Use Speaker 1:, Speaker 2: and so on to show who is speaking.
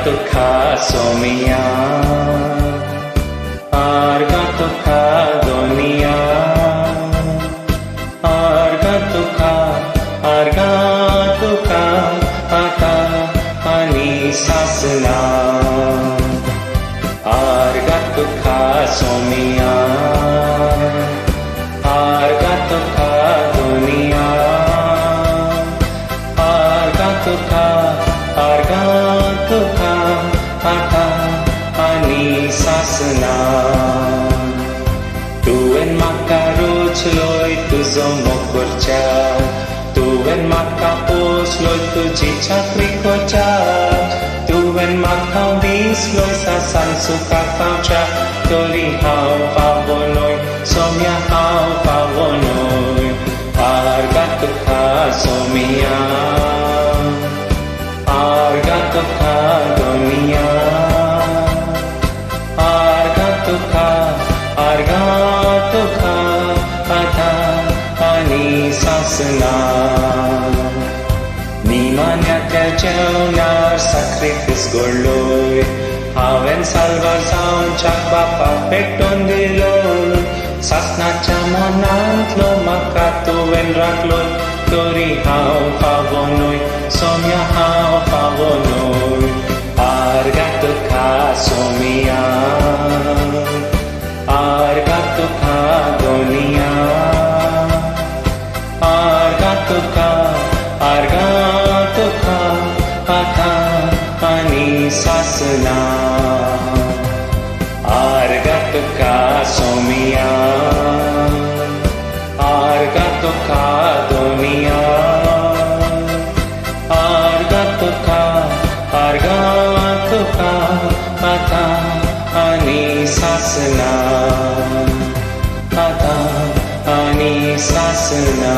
Speaker 1: tukha somiya, arga tukha doniya, arga tukha ata ani sasna, arga tukha somiya, arga tukha doniya, arga tukha ata ani sasna. Tuwen makaroj loy tuzo mokurcha, tuwen makapos loy tuji chakri kocha, tuwen makawis loy sasan suka kaucha, tori hao pavonoy, somya hao pavonoy, arga tukha somya, arga tukha doniya, arga tukha ata ani sasna. Nimanya tejaunar sacrifice gorloy, haven salvar sound chakba perfecton diloy, sasna chamonant lo makatuven rakloy, tori hao pavonoy, somya hao pavonoy, arga tukha somya, arga tukha doniya, arga tukha ata ani sasna, arga tukha somya, arga tukha doniya, arga tukha ata ani sasna, ata ani sasna.